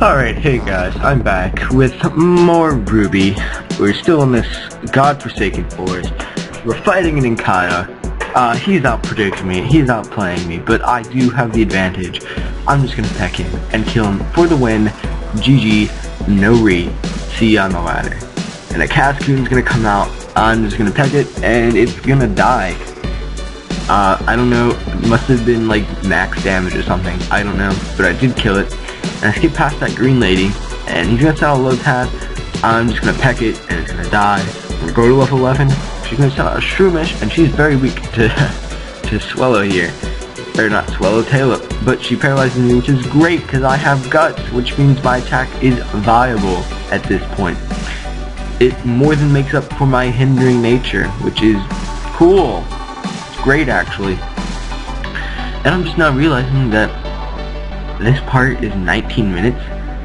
Alright, hey guys, I'm back with more Ruby. We're still in this godforsaken forest. We're fighting an Inkaya. He's out-predicting me, he's outplaying me, but I do have the advantage. I'm just gonna peck him and kill him for the win. GG, no re. See ya on the ladder. And a Cascoon's gonna come out, I'm just gonna peck it, and it's gonna die. I don't know, it must have been like max damage or something, I don't know, but I did kill it. And I skipped past that green lady, and he's gonna sell a low tab. I'm just gonna peck it, and it's gonna die. We're gonna go to level 11. She's gonna sell a Shroomish, and she's very weak to Swallow here. Or not Swallow, Taillow. But she paralyzes me, which is great, because I have Guts, which means my attack is viable at this point. It more than makes up for my hindering nature, which is cool. It's great, actually. And I'm just now realizing that this part is 19 minutes,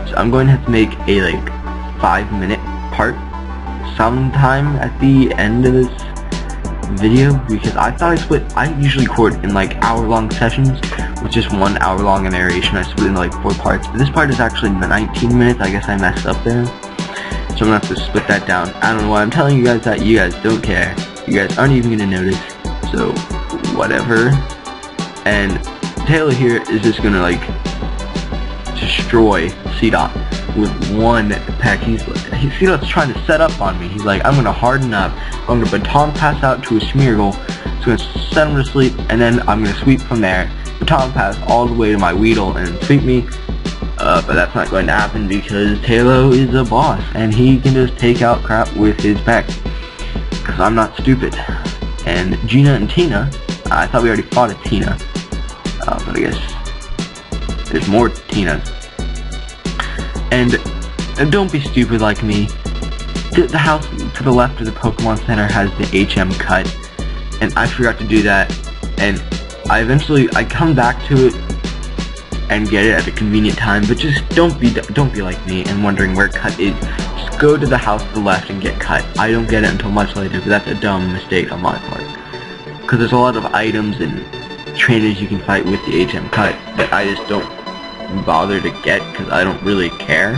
so I'm going to have to make a 5-minute part sometime at the end of this video, because I thought I usually record in hour-long sessions with just 1 hour-long narration. I split into 4 parts, but this part is actually 19 minutes. I guess I messed up there, so I'm gonna have to split that down. I don't know why I'm telling you guys that. You guys don't care. You guys aren't even gonna notice, so whatever. And Taylor here is just gonna destroy C-Dot with one peck. C-Dot's trying to set up on me. He's like, I'm gonna harden up, I'm gonna baton pass out to a Smeargle, it's gonna send him to sleep, and then I'm gonna sweep from there, baton pass all the way to my Weedle and sweep me. But that's not going to happen because Taylor is a boss and he can just take out crap with his peck, because I'm not stupid. And Gina and Tina, I thought we already fought a Tina, but I guess there's more Tinas. And don't be stupid like me. The house to the left of the Pokemon Center has the HM cut, and I forgot to do that. And I come back to it and get it at a convenient time. But just don't be like me and wondering where cut is. Just go to the house to the left and get cut. I don't get it until much later, but that's a dumb mistake on my part, because there's a lot of items and trainers you can fight with the HM cut that I just don't bother to get because I don't really care.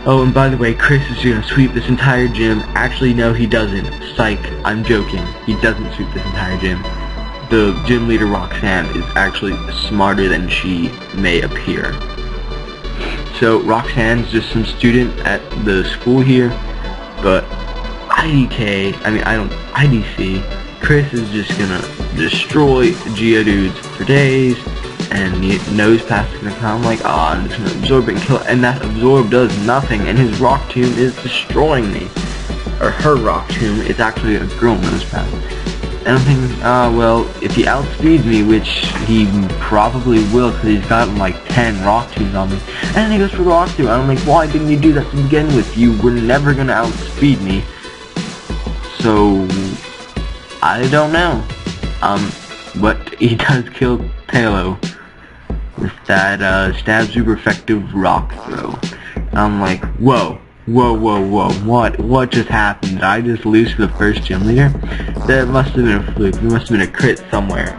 Oh, and by the way, Chris is gonna sweep this entire gym. Actually, no, he doesn't. Psych, I'm joking. He doesn't sweep this entire gym. The gym leader, Roxanne, is actually smarter than she may appear. So, Roxanne's just some student at the school here, but IDC, Chris is just gonna destroy Geodudes for days, and the Nose Pass is gonna come. I'm just gonna absorb it and kill it, and that absorb does nothing, and his Rock Tomb is destroying me. Or her Rock Tomb, it's actually a girl Nose Pass. And I'm thinking, well, if he outspeeds me, which he probably will, because he's got 10 Rock Tombs on me, and then he goes for the Rock Tomb, and I'm like, why didn't you do that to begin with? You were never gonna outspeed me. So I don't know. But he does kill Taillow with that stab super effective rock throw. And I'm like, whoa, what just happened? Did I just lose to the first gym leader? That must have been a fluke. There must have been a crit somewhere.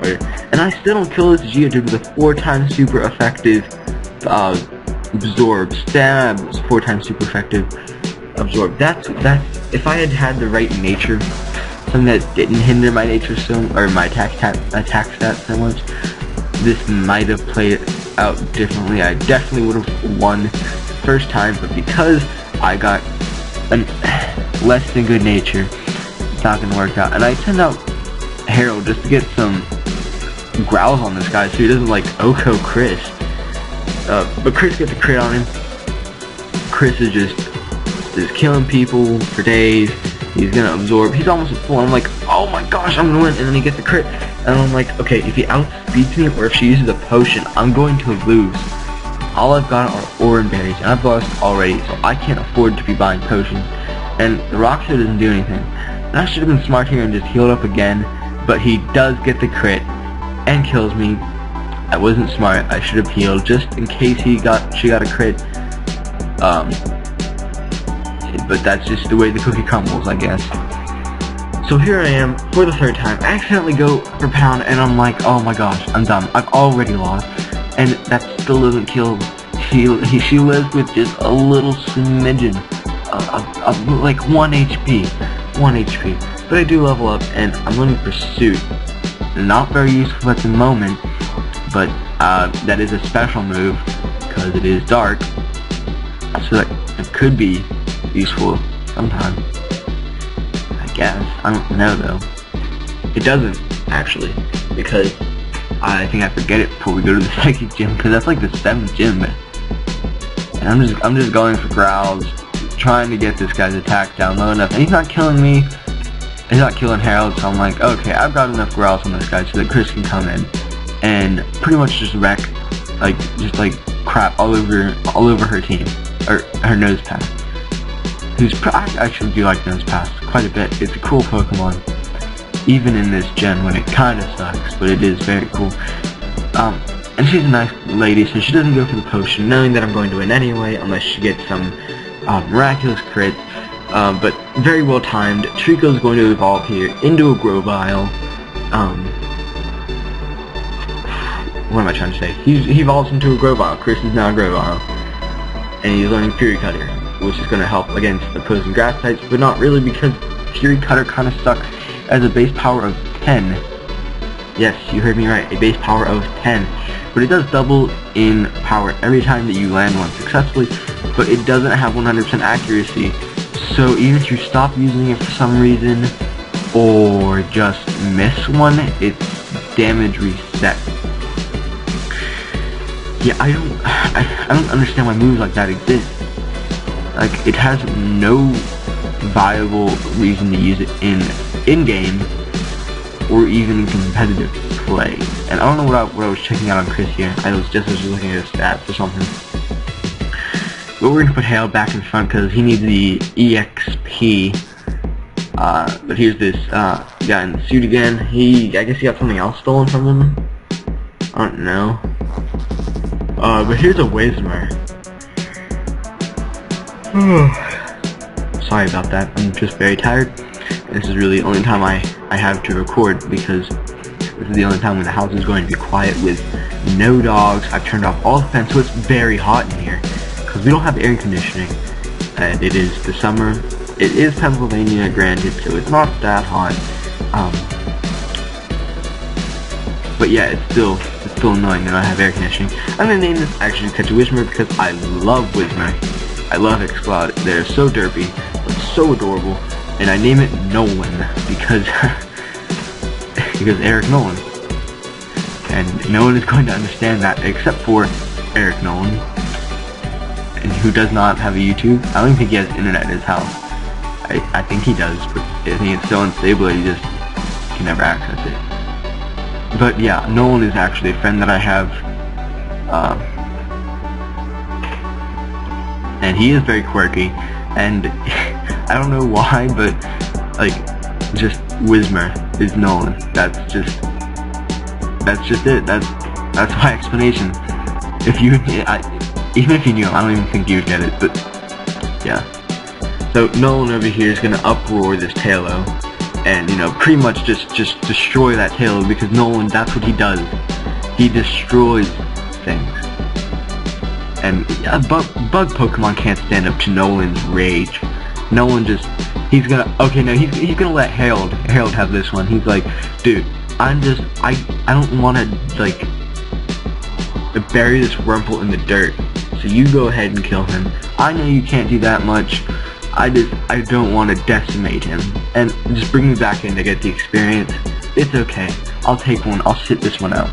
And I still don't kill this Geodude with a 4x super effective absorb. Stab 4x super effective absorb. That's if I had had the right nature, something that didn't hinder my nature or my attack stat so much, this might have played out differently. I definitely would have won the first time, but because I got less than good nature, it's not gonna work out. And I send out Harold just to get some growls on this guy so he doesn't Oko Chris. But Chris gets a crit on him. Chris is just killing people for days. He's gonna absorb. He's almost at full. I'm like, oh my gosh, I'm gonna win. And then he gets a crit. And I'm like, okay, if he outspeeds me or if she uses a potion, I'm going to lose. All I've got are Oran Berries, and I've lost already, so I can't afford to be buying potions. And the Rock Show doesn't do anything. And I should have been smart here and just healed up again, but he does get the crit and kills me. I wasn't smart. I should have healed just in case she got a crit. But that's just the way the cookie crumbles, I guess. So here I am for the third time. I accidentally go for pound, and I'm like, oh my gosh, I'm done. I've already lost, and that still doesn't kill she lives with just a little smidgen of like 1 HP. 1 HP. But I do level up, and I'm learning Pursuit. Not very useful at the moment, but that is a special move, because it is dark. So that it could be useful sometime. I guess. I don't know though. It doesn't, actually, because I think I forget it before we go to the psychic gym, because that's like the 7th gym. And I'm just going for growls, trying to get this guy's attack down low enough, and he's not killing me. He's not killing Harold, so I'm like, okay, I've got enough growls on this guy so that Chris can come in and pretty much just wreck, just crap all over her team, or her Nose Pass. I actually do like Nose Pass quite a bit. It's a cool Pokemon, even in this gen when it kind of sucks, but it is very cool. And she's a nice lady, so she doesn't go for the potion, knowing that I'm going to win anyway, unless she gets some miraculous crit. But very well timed. Trico's going to evolve here into a Grovyle. What am I trying to say? He evolves into a Grovyle. Chris is now a Grovyle. And he's learning Fury Cutter, which is going to help against opposing grass types, but not really, because Fury Cutter kind of sucks as a base power of 10. Yes, you heard me right, a base power of 10. But it does double in power every time that you land one successfully, but it doesn't have 100% accuracy. So even if you stop using it for some reason, or just miss one, its damage resets. Yeah, I don't understand why moves like that exist. Like, it has no viable reason to use it in-game, or even in competitive play. And I don't know what I was checking out on Chris here. I was just looking at his stats or something. But we're gonna put Hale back in front because he needs the EXP. But here's this guy in the suit again. I guess he got something else stolen from him. I don't know. But here's a Whismer. Sorry about that. I'm just very tired. This is really the only time I have to record, because this is the only time when the house is going to be quiet with no dogs. I've turned off all the fans, so it's very hot in here because we don't have air conditioning, and it is the summer. It is Pennsylvania, granted, so it's not that hot. But yeah, it's still annoying that I have air conditioning. I'm gonna name this actually Catch a Whismer because I love Whismer. I love Explode. They're so derpy, but so adorable. And I name it Nolin because because Eric Nolin. And no one is going to understand that except for Eric Nolin, and who does not have a YouTube. I don't even think he has internet in his house. I think he does, but I think it's so unstable that he just can never access it. But yeah, Nolan is actually a friend that I have, and he is very quirky, and I don't know why, but like, just Whismer is Nolan. That's just it. That's my explanation. If you, even if you knew him, I don't even think you would get it. But yeah. So Nolan over here is gonna uproar this Tailo, and pretty much just destroy that Tailo, because Nolan, that's what he does. He destroys things. And bug Pokemon can't stand up to Nolan's rage. Nolan he's gonna let Harold have this one. He's like, dude, I don't want to like bury this Rumple in the dirt, so you go ahead and kill him. I know you can't do that much. I don't want to decimate him, and just bring me back in to get the experience. It's okay. I'll take one. I'll sit this one out.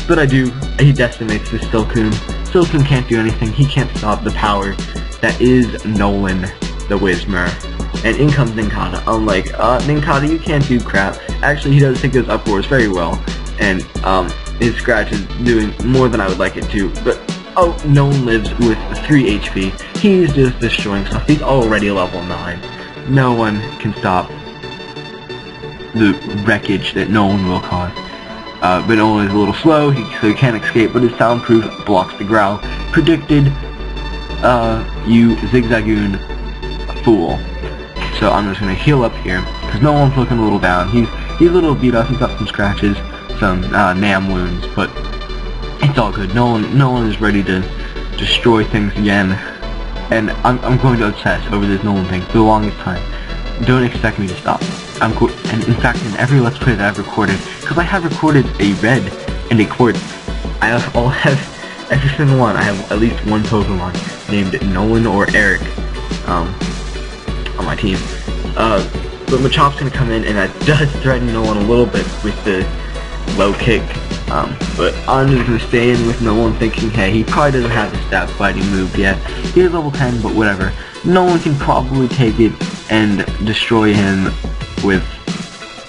But I do. He decimates this Silcoon. Silcoon can't do anything. He can't stop the power that is Nolan the Whismer. And in comes Ninkata. I'm like, Ninkata, you can't do crap. Actually, he does take those uproars very well, and his scratch is doing more than I would like it to. But oh, Nolan lives with 3 HP. He's just destroying stuff. He's already level 9. No one can stop the wreckage that Nolan will cause. But Nolan is a little slow, so he can't escape, but his soundproof blocks the growl. Predicted, you Zigzagoon fool. So I'm just gonna heal up here, because Nolan's looking a little down. He's a little beat up. He's got some scratches, some Nam wounds, but it's all good. Nolan is ready to destroy things again. And I'm going to obsess over this Nolin thing for the longest time. Don't expect me to stop. And in fact, in every Let's Play that I've recorded, because I have recorded a red and a quartz, I'll have every single one. I have at least one Pokemon named Nolin or Eric on my team. But Machopp's gonna come in, and that does threaten Nolin a little bit with the low kick. But I'm just gonna stay in with Nolin, thinking, hey, he probably doesn't have the stab fighting move yet. He is level 10, but whatever. Nolin can probably take it and destroy him with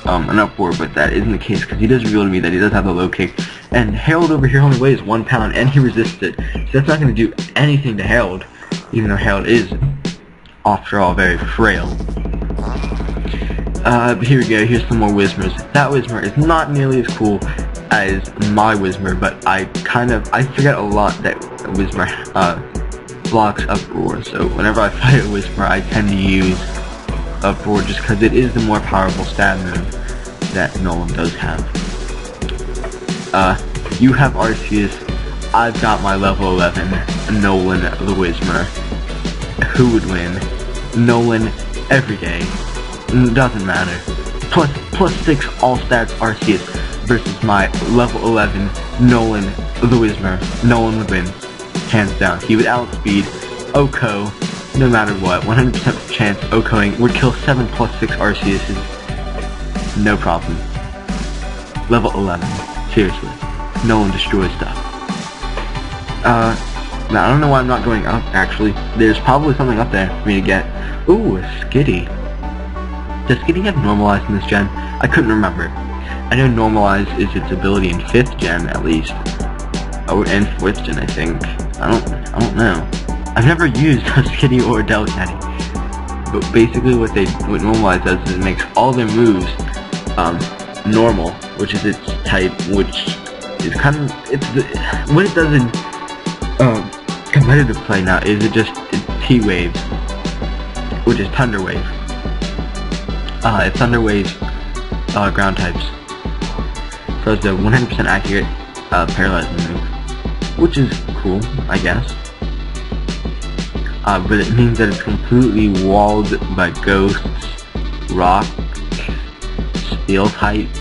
an uproar, but that isn't the case, because he does reveal to me that he does have the low kick. And Harold over here only weighs 1 pound, and he resists it. So that's not going to do anything to Harold, even though Harold is, after all, very frail. But here we go, here's some more Whismers. That Whismer is not nearly as cool as my Whismer, but I forget a lot that Whismer blocks Uproar, so whenever I fight a Whismer, I tend to use Uproar just because it is the more powerful stab move that Nolin does have. You have Arceus, I've got my level 11, Nolin the Whismer. Who would win? Nolin every day. Doesn't matter. Plus 6 all stats Arceus versus my level 11 Nolin the Whismer. Nolin would win. Hands down. He would outspeed Oko no matter what. 100% chance Okoing would kill 7 plus 6 Arceuses. No problem. Level 11. Seriously. Nolin destroys stuff. Now I don't know why I'm not going up, actually. There's probably something up there for me to get. Ooh, a Skitty. Does Skitty have Normalize in this gen? I couldn't remember. I know Normalize is its ability in 5th gen, at least. Oh, and 4th gen, I think. I don't know. I've never used a Skitty or a Delcatty. But basically what Normalize does is it makes all their moves, normal, which is its type, which is kind of, what it does in, competitive play now is it's T-Waves, which is Thunder Wave. It's Thunder Wave's, ground types. So it's a 100% accurate, paralyzing move, which is cool, I guess. But it means that it's completely walled by ghosts, rock, steel types,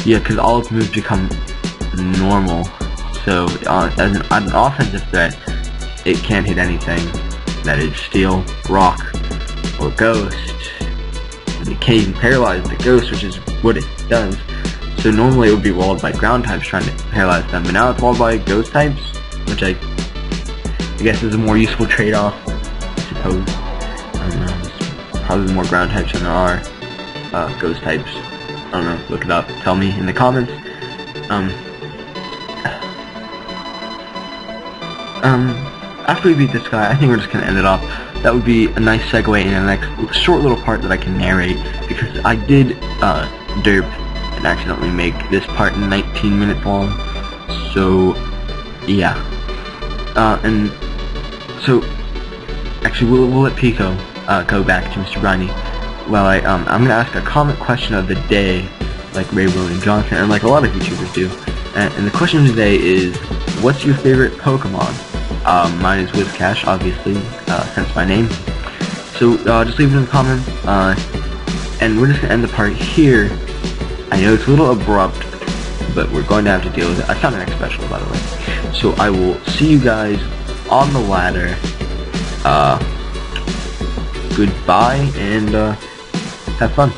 yeah, because all its moves become normal, so as an offensive threat, it can't hit anything that is steel, rock, or ghost, and it can't even paralyze the ghost, which is what it does. So normally it would be walled by ground types trying to paralyze them, but now it's walled by ghost types, which I guess is a more useful trade-off, I suppose. I don't know, there's probably more ground types than there are ghost types. I don't know, look it up, tell me in the comments. After we beat this guy, I think we're just gonna end it off. That would be a nice segue in the next short little part that I can narrate, because I did derp and accidentally make this part 19 minutes long. So yeah, and so actually we'll let Pico go back to Mr. Briny. Well, I'm gonna ask a comment question of the day, like Ray William Johnson and like a lot of YouTubers do. And the question of the day is, what's your favorite Pokemon? Mine is Whiscash, obviously, hence my name. So just leave it in the comments. And we're just gonna end the part here. I know it's a little abrupt, but we're going to have to deal with it. I found an X special, by the way. So I will see you guys on the ladder. Goodbye, and have fun.